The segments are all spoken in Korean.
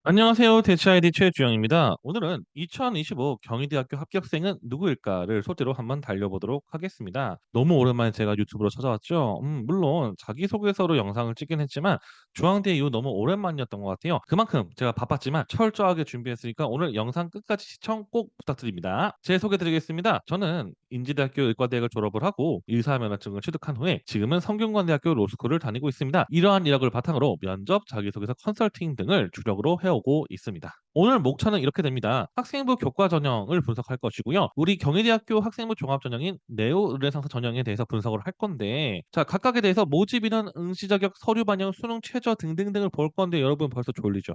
안녕하세요. 대치아이디 최주영입니다. 오늘은 2025 경희대학교 합격생은 누구일까를 소재로 한번 달려보도록 하겠습니다. 너무 오랜만에 제가 유튜브로 찾아왔죠. 물론 자기소개서로 영상을 찍긴 했지만 중앙대 이후 너무 오랜만이었던 것 같아요. 그만큼 제가 바빴지만 철저하게 준비했으니까 오늘 영상 끝까지 시청 꼭 부탁드립니다. 제 소개드리겠습니다. 저는 인지대학교 의과대학을 졸업을 하고 의사면허증을 취득한 후에 지금은 성균관대학교 로스쿨을 다니고 있습니다. 이러한 이력을 바탕으로 면접, 자기소개서, 컨설팅 등을 주력으로 해오고 있습니다. 오늘 목차는 이렇게 됩니다. 학생부 교과 전형을 분석할 것이고요. 우리 경희대학교 학생부 종합 전형인 네오 르네상스 전형에 대해서 분석을 할 건데, 자, 각각에 대해서 모집 인원, 응시 자격, 서류 반영, 수능 최저 등등등을 볼 건데 여러분 벌써 졸리죠?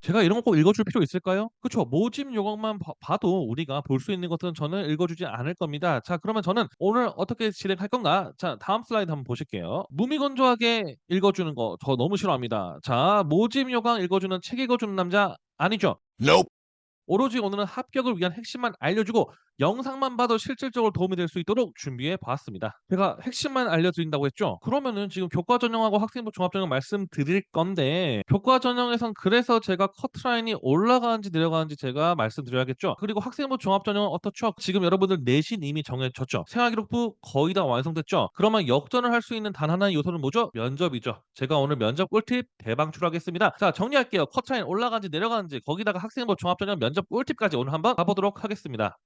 제가 이런 거 꼭 읽어줄 필요 있을까요? 그쵸. 모집 요강만 봐도 우리가 볼 수 있는 것들은 저는 읽어주지 않을 겁니다. 자, 그러면 저는 오늘 어떻게 진행할 건가? 자, 다음 슬라이드 한번 보실게요. 무미건조하게 읽어주는 거 저 너무 싫어합니다. 자, 모집 요강 읽어주는 책 읽어주는 남자 아니죠? Nope. 오로지 오늘은 합격을 위한 핵심만 알려주고 영상만 봐도 실질적으로 도움이 될 수 있도록 준비해 보았습니다. 제가 핵심만 알려드린다고 했죠? 그러면은 지금 교과 전형하고 학생부 종합 전형 말씀드릴 건데 교과 전형에선 그래서 제가 커트라인이 올라가는지 내려가는지 제가 말씀드려야겠죠? 그리고 학생부 종합 전형은 어떻죠? 지금 여러분들 내신 이미 정해졌죠? 생활기록부 거의 다 완성됐죠? 그러면 역전을 할 수 있는 단 하나의 요소는 뭐죠? 면접이죠. 제가 오늘 면접 꿀팁 대방출하겠습니다. 자, 정리할게요. 커트라인 올라가는지 내려가는지 거기다가 학생부 종합 전형 면접 꿀팁까지 오늘 한번 가보도록 하겠습니다.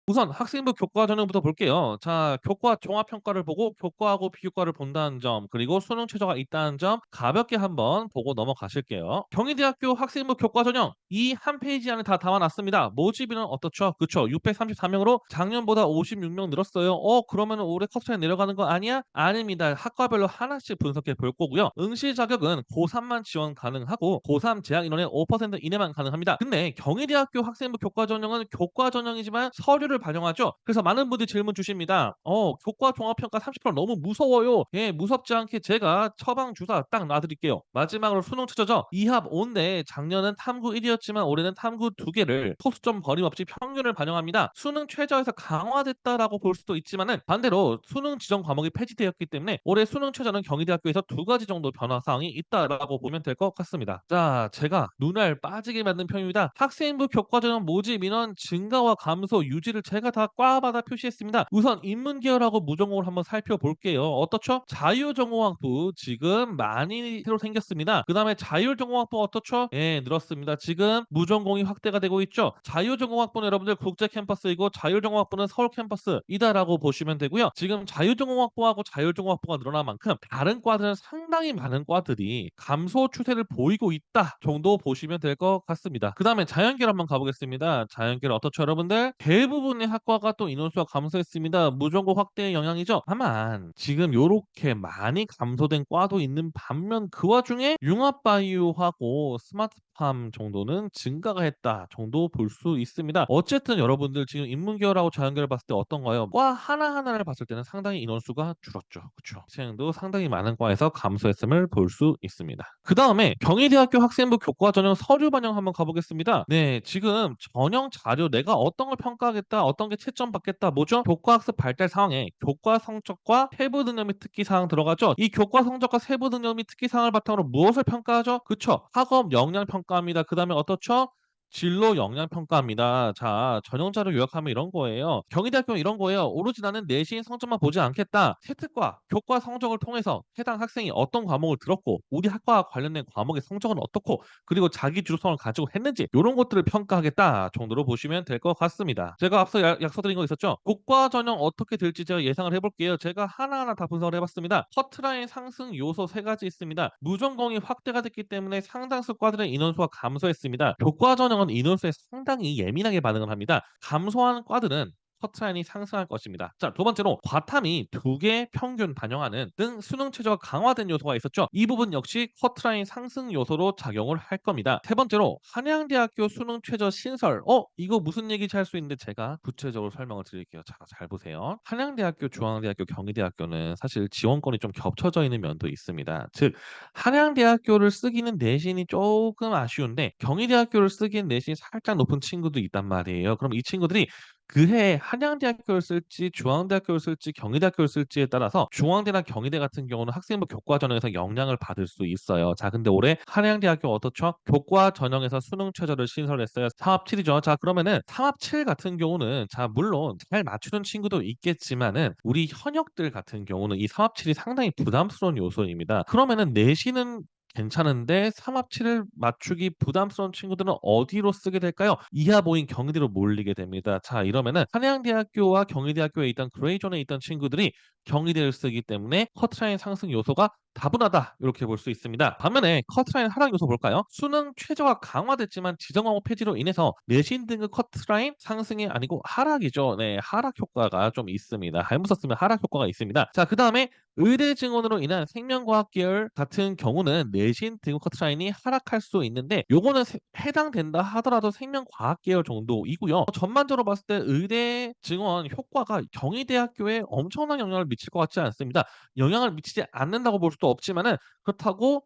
우선 학생부 교과 전형부터 볼게요. 자, 교과 종합평가를 보고 교과하고 비교과를 본다는 점, 그리고 수능 최저가 있다는 점 가볍게 한번 보고 넘어가실게요. 경희대학교 학생부 교과 전형 이 한 페이지 안에 다 담아놨습니다. 모집인은 어떻죠? 그쵸? 634명으로 작년보다 56명 늘었어요. 그러면 올해 커트라인 내려가는 거 아니야? 아닙니다. 학과별로 하나씩 분석해 볼 거고요. 응시 자격은 고3만 지원 가능하고 고3 재학 인원의 5% 이내만 가능합니다. 근데 경희대학교 학생부 교과 전형은 교과 전형이지만 서류를 반영하죠. 그래서 많은 분들이 질문 주십니다. 교과 종합평가 30% 너무 무서워요. 예, 무섭지 않게 제가 처방 주사 딱 놔드릴게요. 마지막으로 수능 최저죠. 2합 5인데 작년은 탐구 1위였지만 올해는 탐구 2개를 소수점 버림없이 평균을 반영합니다. 수능 최저에서 강화됐다라고 볼 수도 있지만은 반대로 수능 지정 과목이 폐지되었기 때문에 올해 수능 최저는 경희대학교에서 두 가지 정도 변화 사항이 있다라고 보면 될 것 같습니다. 자, 제가 눈알 빠지게 만든 편입니다. 학생부 교과 전형 모집 인원 증가와 감소 유지를 제가 다 꽈바다 표시했습니다. 우선 인문계열하고 무전공을 한번 살펴볼게요. 어떻죠? 자유전공학부 지금 많이 새로 생겼습니다. 그 다음에 자율전공학부 어떻죠? 예, 늘었습니다. 지금 무전공이 확대가 되고 있죠. 자유전공학부는 여러분들 국제 캠퍼스이고 자율전공학부는 서울 캠퍼스이다라고 보시면 되고요. 지금 자유전공학부하고 자율전공학부가 늘어난 만큼 다른 과들은 상당히 많은 과들이 감소 추세를 보이고 있다 정도 보시면 될 것 같습니다. 그 다음에 자연계열 한번 가보겠습니다. 자연계열 어떻죠, 여러분들? 대부분의 학과가 또 인원수가 감소했습니다. 무전공 확대의 영향이죠. 다만 지금 요렇게 많이 감소된 과도 있는 반면 그 와중에 융합바이오하고 스마트팜 정도는 증가가 했다 정도 볼 수 있습니다. 어쨌든 여러분들 지금 인문계열하고 자연계열 봤을 때 어떤가요? 과 하나하나를 봤을 때는 상당히 인원수가 줄었죠. 그쵸? 학생도 상당히 많은 과에서 감소했음을 볼 수 있습니다. 그 다음에 경희대학교 학생부 교과 전형 서류 반영 한번 가보겠습니다. 네, 지금 전형 자료 내가 어떤 걸 평가하겠다, 어떤 게 채점 받겠다, 뭐죠? 교과학습 발달 상황에 교과 성적과 세부 능력 및 특기 사항 들어가죠. 이 교과 성적과 세부 능력 및 특기 사항을 바탕으로 무엇을 평가하죠? 그쵸? 학업 역량 평가합니다. 그 다음에 어떻죠? 진로 역량 평가합니다. 자, 전형자료 요약하면 이런 거예요. 경희대학교는 이런 거예요. 오로지 나는 내신 성적만 보지 않겠다. 세특과 교과 성적을 통해서 해당 학생이 어떤 과목을 들었고 우리 학과와 관련된 과목의 성적은 어떻고 그리고 자기 주도성을 가지고 했는지 이런 것들을 평가하겠다 정도로 보시면 될 것 같습니다. 제가 앞서 약속드린 거 있었죠? 교과 전형 어떻게 될지 제가 예상을 해볼게요. 제가 하나하나 다 분석을 해봤습니다. 커트라인 상승 요소 세 가지 있습니다. 무전공이 확대가 됐기 때문에 상당수 과들의 인원수가 감소했습니다. 교과 전형은 인원수에 상당히 예민하게 반응을 합니다. 감소한 과들은 커트라인이 상승할 것입니다. 자, 두 번째로 과탐이 두 개 평균 반영하는 등 수능 최저가 강화된 요소가 있었죠. 이 부분 역시 커트라인 상승 요소로 작용을 할 겁니다. 세 번째로 한양대학교 수능 최저 신설. 이거 무슨 얘기인지 할 수 있는데 제가 구체적으로 설명을 드릴게요. 자, 잘 보세요. 한양대학교, 중앙대학교, 경희대학교는 사실 지원권이 좀 겹쳐져 있는 면도 있습니다. 즉 한양대학교를 쓰기는 내신이 조금 아쉬운데 경희대학교를 쓰기엔 내신이 살짝 높은 친구도 있단 말이에요. 그럼 이 친구들이 그해 한양대학교를 쓸지 중앙대학교를 쓸지 경희대학교를 쓸지에 따라서 중앙대나 경희대 같은 경우는 학생부 교과 전형에서 영향을 받을 수 있어요. 자, 근데 올해 한양대학교 어떻죠? 교과 전형에서 수능 최저를 신설했어요. 상합 7이죠. 자, 그러면은 상합 7 같은 경우는 자, 물론 잘 맞추는 친구도 있겠지만은 우리 현역들 같은 경우는 이 상합 7이 상당히 부담스러운 요소입니다. 그러면은 내신은 괜찮은데 삼합치를 맞추기 부담스러운 친구들은 어디로 쓰게 될까요? 이하보인 경희대로 몰리게 됩니다. 자, 이러면은 한양대학교와 경희대학교에 있던 그레이존에 있던 친구들이 경희대를 쓰기 때문에 커트라인 상승 요소가 다분하다 이렇게 볼 수 있습니다. 반면에 커트라인 하락 요소 볼까요? 수능 최저가 강화됐지만 지정과목 폐지로 인해서 내신 등급 커트라인 상승이 아니고 하락이죠. 네, 하락 효과가 좀 있습니다. 잘못 썼으면 하락 효과가 있습니다. 자, 그 다음에 의대 증원으로 인한 생명과학 계열 같은 경우는 내신 등급 커트라인이 하락할 수 있는데 요거는 해당된다 하더라도 생명과학 계열 정도이고요. 전반적으로 봤을 때 의대 증원 효과가 경희대학교에 엄청난 영향을 미칠 것 같지 않습니다. 영향을 미치지 않는다고 볼 수도 없지만은 그렇다고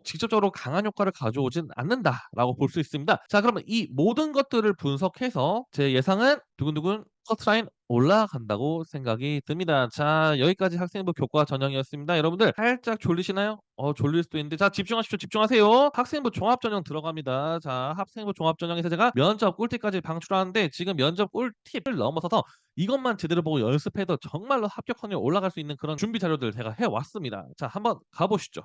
직접적으로 강한 효과를 가져오진 않는다라고 볼 수 있습니다. 자, 그러면 이 모든 것들을 분석해서 제 예상은 두근두근 커트라인 올라간다고 생각이 듭니다. 자, 여기까지 학생부 교과 전형이었습니다. 여러분들 살짝 졸리시나요? 졸릴 수도 있는데 자, 집중하십시오. 집중하세요. 학생부 종합 전형 들어갑니다. 자, 학생부 종합 전형에서 제가 면접 꿀팁까지 방출하는데 지금 면접 꿀팁을 넘어서서 이것만 제대로 보고 연습해도 정말로 합격 확률이 올라갈 수 있는 그런 준비 자료들 제가 해 왔습니다. 자, 한번 가 보시죠.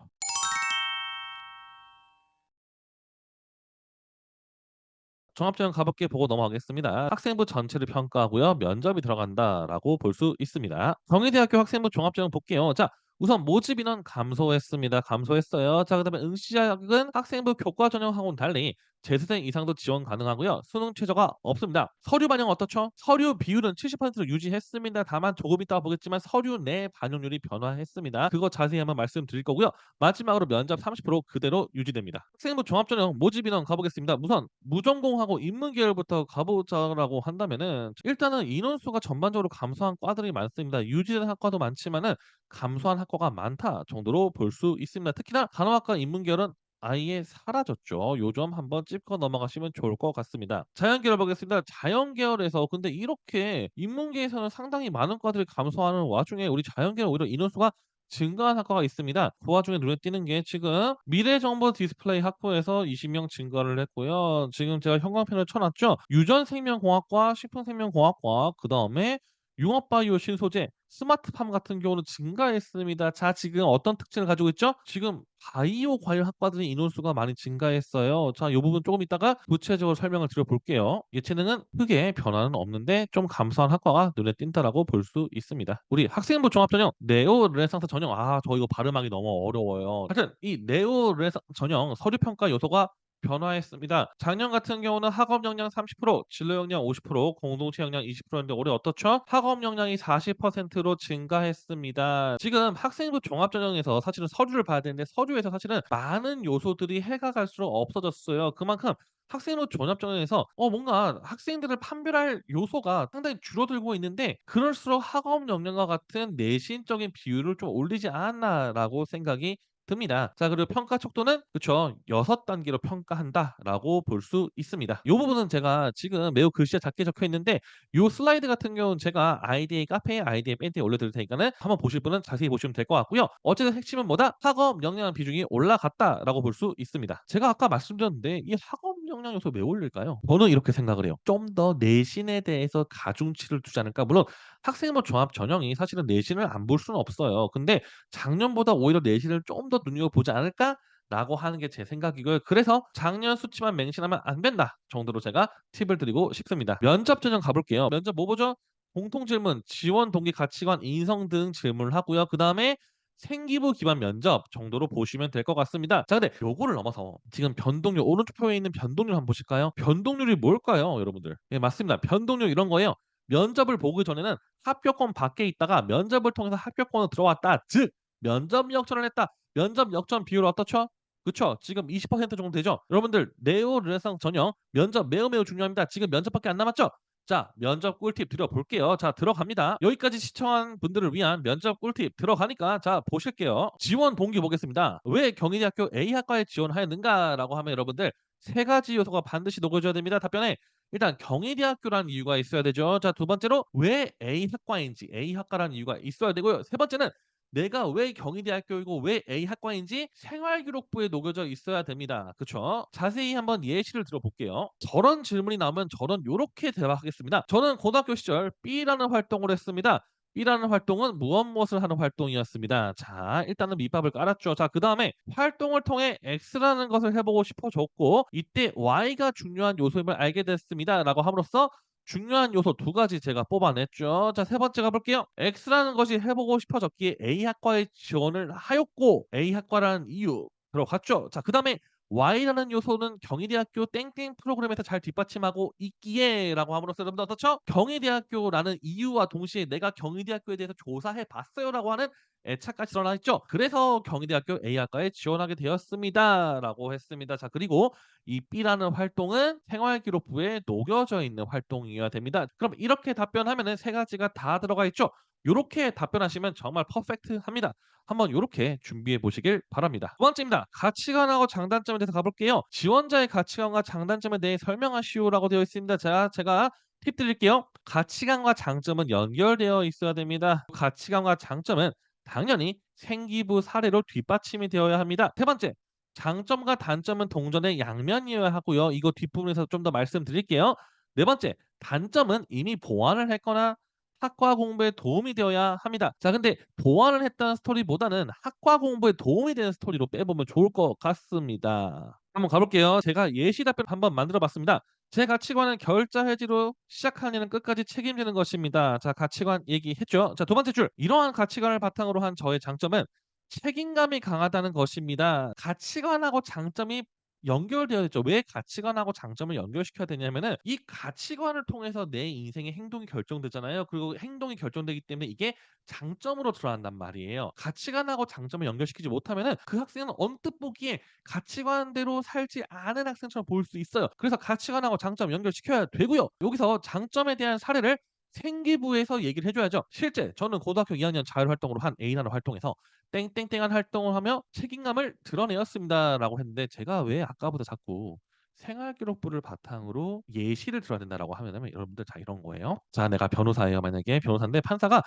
종합전형 가볍게 보고 넘어가겠습니다. 학생부 전체를 평가하고요. 면접이 들어간다라고 볼 수 있습니다. 경희대학교 학생부 종합전형 볼게요. 자, 우선 모집 인원 감소했습니다. 감소했어요. 자, 그다음에 응시 자격은 학생부 교과 전형하고는 달리 재수생 이상도 지원 가능하고요. 수능 최저가 없습니다. 서류 반영 어떻죠? 서류 비율은 70%로 유지했습니다. 다만 조금 이따가 보겠지만 서류 내 반영률이 변화했습니다. 그거 자세히 한번 말씀드릴 거고요. 마지막으로 면접 30% 그대로 유지됩니다. 학생부 종합전형 모집 인원 가보겠습니다. 우선 무전공하고 인문계열부터 가보자라고 한다면은 일단은 인원수가 전반적으로 감소한 과들이 많습니다. 유지된 학과도 많지만은 감소한 학과가 많다 정도로 볼 수 있습니다. 특히나 간호학과 인문계열은 아예 사라졌죠. 요 점 한번 짚고 넘어가시면 좋을 것 같습니다. 자연계열 보겠습니다. 자연계열에서 근데 이렇게 인문계에서는 상당히 많은 과들이 감소하는 와중에 우리 자연계열 오히려 인원수가 증가한 학과가 있습니다. 그 와중에 눈에 띄는 게 지금 미래정보 디스플레이 학부에서 20명 증가를 했고요. 지금 제가 형광펜을 쳐 놨죠. 유전생명공학과, 식품생명공학과, 그다음에 융합바이오 신소재, 스마트팜 같은 경우는 증가했습니다. 자, 지금 어떤 특징을 가지고 있죠? 지금 바이오 관련 학과들의 인원수가 많이 증가했어요. 자, 요 부분 조금 이따가 구체적으로 설명을 드려 볼게요. 예체능은 크게 변화는 없는데 좀 감소한 학과가 눈에 띈다라고 볼 수 있습니다. 우리 학생부 종합전형 네오 르네상스 전형 저 이거 발음하기 너무 어려워요. 하여튼 이 네오 르네상스 전형 서류 평가 요소가 변화했습니다. 작년 같은 경우는 학업 역량 30%, 진로 역량 50%, 공동체 역량 20%인데 올해 어떻죠? 학업 역량이 40%로 증가했습니다. 지금 학생부 종합 전형에서 사실은 서류를 봐야 되는데 서류에서 사실은 많은 요소들이 해가 갈수록 없어졌어요. 그만큼 학생부 종합 전형에서 뭔가 학생들을 판별할 요소가 상당히 줄어들고 있는데 그럴수록 학업 역량과 같은 내신적인 비율을 좀 올리지 않았나라고 생각이 듭니다. 자, 그리고 평가 척도는 그쵸. 6단계로 평가한다라고 볼 수 있습니다. 요 부분은 제가 지금 매우 글씨가 작게 적혀 있는데 요 슬라이드 같은 경우는 제가 아이디에 카페에 아이디에 밴드에 올려드릴 테니까는 한번 보실 분은 자세히 보시면 될 것 같고요. 어쨌든 핵심은 뭐다? 학업 역량 비중이 올라갔다라고 볼 수 있습니다. 제가 아까 말씀드렸는데 이 학업 역량 요소 왜 올릴까요? 저는 이렇게 생각을 해요. 좀 더 내신에 대해서 가중치를 두지 않을까? 물론 학생부 종합 전형이 사실은 내신을 안 볼 수는 없어요. 근데 작년보다 오히려 내신을 좀 더 눈여겨보지 않을까라고 하는 게 제 생각이고요. 그래서 작년 수치만 맹신하면 안 된다 정도로 제가 팁을 드리고 싶습니다. 면접 전형 가볼게요. 면접 뭐 보죠? 공통 질문, 지원 동기, 가치관, 인성 등 질문을 하고요. 그다음에 생기부 기반 면접 정도로 보시면 될 것 같습니다. 자, 근데 요거를 넘어서 지금 변동률 오른쪽 표에 있는 변동률 한번 보실까요? 변동률이 뭘까요, 여러분들? 예, 맞습니다. 변동률 이런 거예요. 면접을 보기 전에는 합격권 밖에 있다가 면접을 통해서 합격권으로 들어왔다. 즉 면접 역전을 했다. 면접 역전 비율 어떻죠? 그쵸? 지금 20% 정도 되죠? 여러분들 네오 르네상 전형 면접 매우 중요합니다. 지금 면접밖에 안 남았죠? 자, 면접 꿀팁 드려볼게요. 자, 들어갑니다. 여기까지 시청한 분들을 위한 면접 꿀팁 들어가니까 자, 보실게요. 지원 동기 보겠습니다. 왜 경희대학교 A학과에 지원하였는가라고 하면 여러분들 세 가지 요소가 반드시 녹여져야 됩니다. 답변에 일단 경희대학교라는 이유가 있어야 되죠. 자, 두 번째로 왜 A학과인지 A학과라는 이유가 있어야 되고요. 세 번째는 내가 왜 경희대학교이고 왜 A학과인지 생활기록부에 녹여져 있어야 됩니다. 그쵸? 자세히 한번 예시를 들어볼게요. 저런 질문이 나오면 저는 요렇게 대답하겠습니다. 저는 고등학교 시절 B라는 활동을 했습니다. B라는 활동은 무엇을 하는 활동이었습니다. 자, 일단은 밑밥을 깔았죠. 자, 그다음에 활동을 통해 X라는 것을 해보고 싶어졌고 이때 Y가 중요한 요소임을 알게 됐습니다.라고 함으로써 중요한 요소 두 가지 제가 뽑아냈죠. 자, 세 번째 가볼게요. X라는 것이 해보고 싶어졌기에 A학과에 지원을 하였고 A학과라는 이유 들어갔죠. 자, 그다음에 Y라는 요소는 경희대학교 땡땡 프로그램에서 잘 뒷받침하고 있기에 라고 함으로써 여러분들 어떻죠? 경희대학교라는 이유와 동시에 내가 경희대학교에 대해서 조사해 봤어요 라고 하는 애착까지 드러나 있죠. 그래서 경희대학교 A학과에 지원하게 되었습니다 라고 했습니다. 자, 그리고 이 B라는 활동은 생활기록부에 녹여져 있는 활동이어야 됩니다. 그럼 이렇게 답변하면은 세 가지가 다 들어가 있죠. 요렇게 답변하시면 정말 퍼펙트합니다. 한번 요렇게 준비해 보시길 바랍니다. 두 번째입니다. 가치관하고 장단점에 대해서 가볼게요. 지원자의 가치관과 장단점에 대해 설명하시오라고 되어 있습니다. 자, 제가 팁 드릴게요. 가치관과 장점은 연결되어 있어야 됩니다. 가치관과 장점은 당연히 생기부 사례로 뒷받침이 되어야 합니다. 세 번째, 장점과 단점은 동전의 양면이어야 하고요. 이거 뒷부분에서 좀 더 말씀드릴게요. 네 번째, 단점은 이미 보완을 했거나 학과 공부에 도움이 되어야 합니다. 자, 근데 보완을 했다는 스토리보다는 학과 공부에 도움이 되는 스토리로 빼보면 좋을 것 같습니다. 한번 가볼게요. 제가 예시 답변 한번 만들어 봤습니다. 제 가치관은 결자 해지로 시작한 일은 끝까지 책임지는 것입니다. 자, 가치관 얘기했죠. 자, 두 번째 줄. 이러한 가치관을 바탕으로 한 저의 장점은 책임감이 강하다는 것입니다. 가치관하고 장점이 연결되어 있죠. 왜 가치관하고 장점을 연결시켜야 되냐면은 이 가치관을 통해서 내 인생의 행동이 결정되잖아요. 그리고 행동이 결정되기 때문에 이게 장점으로 드러난단 말이에요. 가치관하고 장점을 연결시키지 못하면은 그 학생은 언뜻 보기에 가치관대로 살지 않은 학생처럼 보일 수 있어요. 그래서 가치관하고 장점 연결시켜야 되고요. 여기서 장점에 대한 사례를 생기부에서 얘기를 해줘야죠. 실제 저는 고등학교 2학년 자율활동으로 한 A라는 활동에서 땡땡땡한 활동을 하며 책임감을 드러내었습니다라고 했는데 제가 왜 아까보다 자꾸 생활기록부를 바탕으로 예시를 들어야 된다라고 하면은 여러분들 자 이런 거예요. 자, 내가 변호사예요. 만약에 변호사인데 판사가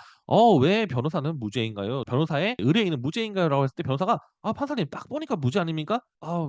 왜 변호사는 무죄인가요? 변호사의 의뢰인은 무죄인가요?"라고 했을 때 변호사가 판사님 딱 보니까 무죄 아닙니까?"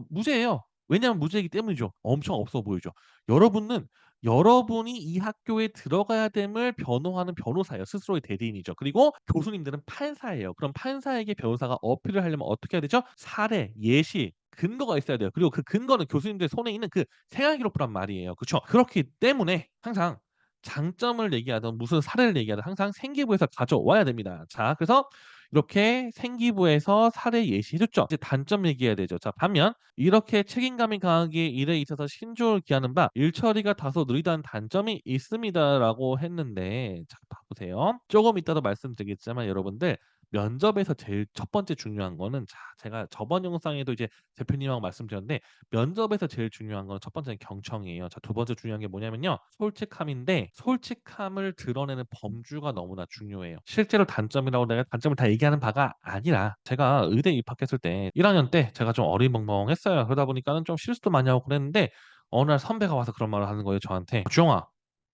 무죄예요. 왜냐하면 무죄이기 때문이죠. 엄청 없어 보이죠. 여러분은 여러분이 이 학교에 들어가야 됨을 변호하는 변호사예요. 스스로의 대리인이죠. 그리고 교수님들은 판사예요. 그럼 판사에게 변호사가 어필을 하려면 어떻게 해야 되죠? 사례, 예시, 근거가 있어야 돼요. 그리고 그 근거는 교수님들 손에 있는 그 생활기록부란 말이에요. 그쵸? 그렇기 때문에 항상 장점을 얘기하든 무슨 사례를 얘기하든 항상 생기부에서 가져와야 됩니다. 자, 그래서 이렇게 생기부에서 사례 예시해 줬죠. 이제 단점 얘기해야 되죠. 자, 반면 이렇게 책임감이 강하기에 일에 있어서 신중을 기하는 바 일처리가 다소 느리다는 단점이 있습니다라고 했는데 자, 봐 보세요. 조금 이따도 말씀드리겠지만 여러분들 면접에서 제일 첫 번째 중요한 거는 자, 제가 저번 영상에도 이제 대표님하고 말씀드렸는데 면접에서 제일 중요한 건 첫 번째는 경청이에요. 자, 두 번째 중요한 게 뭐냐면요. 솔직함인데 솔직함을 드러내는 범주가 너무나 중요해요. 실제로 단점이라고 내가 단점을 다 얘기하는 바가 아니라 제가 의대 입학했을 때 1 학년 때 제가 좀 어리멍멍했어요. 그러다 보니까는 좀 실수도 많이 하고 그랬는데 어느 날 선배가 와서 그런 말을 하는 거예요, 저한테. "주영아,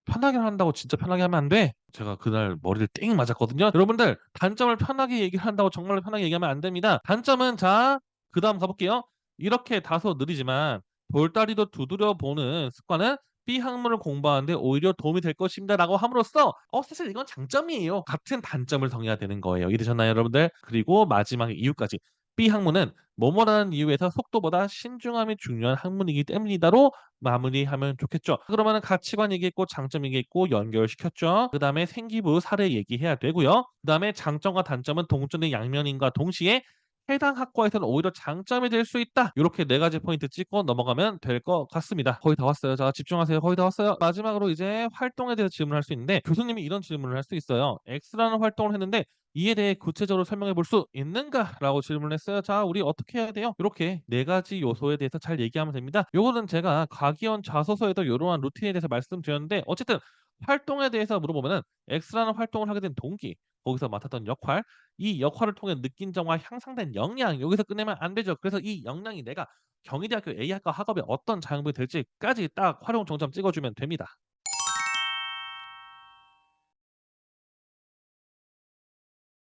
편하게 한다고 진짜 편하게 하면 안 돼." 제가 그날 머리를 띵 맞았거든요. 여러분들 단점을 편하게 얘기를 한다고 정말로 편하게 얘기하면 안 됩니다. 단점은 자, 그다음 가 볼게요. 이렇게 다소 느리지만 돌다리도 두드려 보는 습관은 B 학문을 공부하는 데 오히려 도움이 될 것입니다라고 함으로써 사실 이건 장점이에요. 같은 단점을 정해야 되는 거예요. 이해되셨나요, 여러분들? 그리고 마지막에 이유까지. B 학문은 뭐뭐라는 이유에서 속도보다 신중함이 중요한 학문이기 때문이다로 마무리하면 좋겠죠. 그러면은 가치관 얘기했고 장점 얘기했고 연결시켰죠. 그다음에 생기부 사례 얘기해야 되고요. 그다음에 장점과 단점은 동전의 양면인과 동시에 해당 학과에서는 오히려 장점이 될 수 있다. 요렇게 네 가지 포인트 찍고 넘어가면 될 것 같습니다. 거의 다 왔어요. 자, 집중하세요. 거의 다 왔어요. 마지막으로 이제 활동에 대해서 질문을 할 수 있는데 교수님이 이런 질문을 할 수 있어요. X라는 활동을 했는데 이에 대해 구체적으로 설명해 볼 수 있는가?라고 질문을 했어요. 자, 우리 어떻게 해야 돼요? 요렇게 네 가지 요소에 대해서 잘 얘기하면 됩니다. 요거는 제가 과기원 자소서에도 요러한 루틴에 대해서 말씀드렸는데 어쨌든 활동에 대해서 물어보면은 X라는 활동을 하게 된 동기, 거기서 맡았던 역할, 이 역할을 통해 느낀 점과 향상된 역량 여기서 끝내면 안 되죠. 그래서 이 역량이 내가 경희대학교 A학과 학업에 어떤 자양분이 될지까지 딱 활용 정점 찍어 주면 됩니다.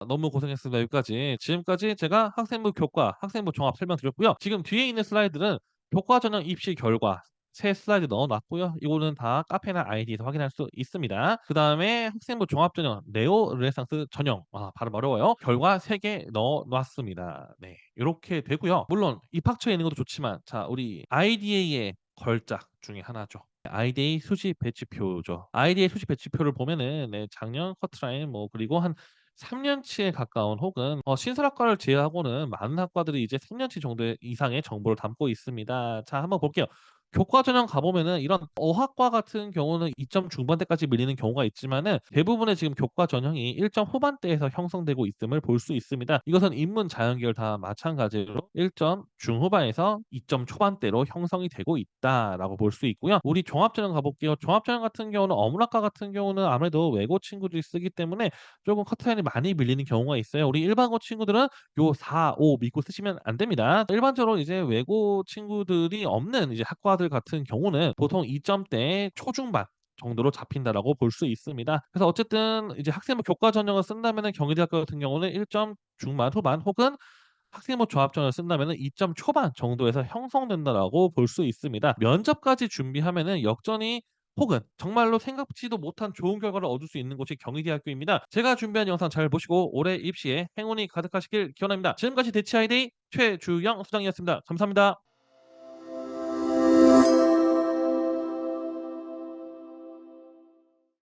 너무 고생했습니다. 여기까지. 지금까지 제가 학생부 교과, 학생부 종합 설명드렸고요. 지금 뒤에 있는 슬라이드는 교과 전형 입시 결과 새 슬라이드 넣어 놨고요. 이거는 다 카페나 아이디에서 확인할 수 있습니다. 그다음에 학생부 종합 전형 네오 르네상스 전형 발음 어려워요. 결과 3개 넣어 놨습니다. 네. 요렇게 되고요. 물론 입학처에 있는 것도 좋지만 자, 우리 IDA의 걸작 중에 하나죠. IDA 수시 배치표죠. IDA 수시 배치표를 보면은 네, 작년 커트라인 뭐 그리고 한 3 년치에 가까운 혹은 신설학과를 제외하고는 많은 학과들이 이제 3 년치 정도의 이상의 정보를 담고 있습니다. 자, 한번 볼게요. 교과 전형 가 보면은 이런 어학과 같은 경우는 2점 중반대까지 밀리는 경우가 있지만은 대부분의 지금 교과 전형이 1점 후반대에서 형성되고 있음을 볼 수 있습니다. 이것은 인문, 자연 계열 다 마찬가지로 1점 중후반에서 2점 초반대로 형성이 되고 있다라고 볼 수 있고요. 우리 종합 전형 가 볼게요. 종합 전형 같은 경우는 어문학과 같은 경우는 아무래도 외고 친구들이 쓰기 때문에 조금 커트라인이 많이 밀리는 경우가 있어요. 우리 일반고 친구들은 요 4, 5 믿고 쓰시면 안 됩니다. 일반적으로 이제 외고 친구들이 없는 이제 학과들 같은 경우는 보통 2 점대 초중반 정도로 잡힌다라고 볼 수 있습니다. 그래서 어쨌든 이제 학생부 교과 전형을 쓴다면은 경희대학교 같은 경우는 1점 중반, 후반 혹은 학생부 종합전을 쓴다면은 2점 초반 정도에서 형성된다라고 볼 수 있습니다. 면접까지 준비하면은 역전이 혹은 정말로 생각지도 못한 좋은 결과를 얻을 수 있는 곳이 경희대학교입니다. 제가 준비한 영상 잘 보시고 올해 입시에 행운이 가득하시길 기원합니다. 지금까지 대치 아이데이 최주영 수장이었습니다. 감사합니다.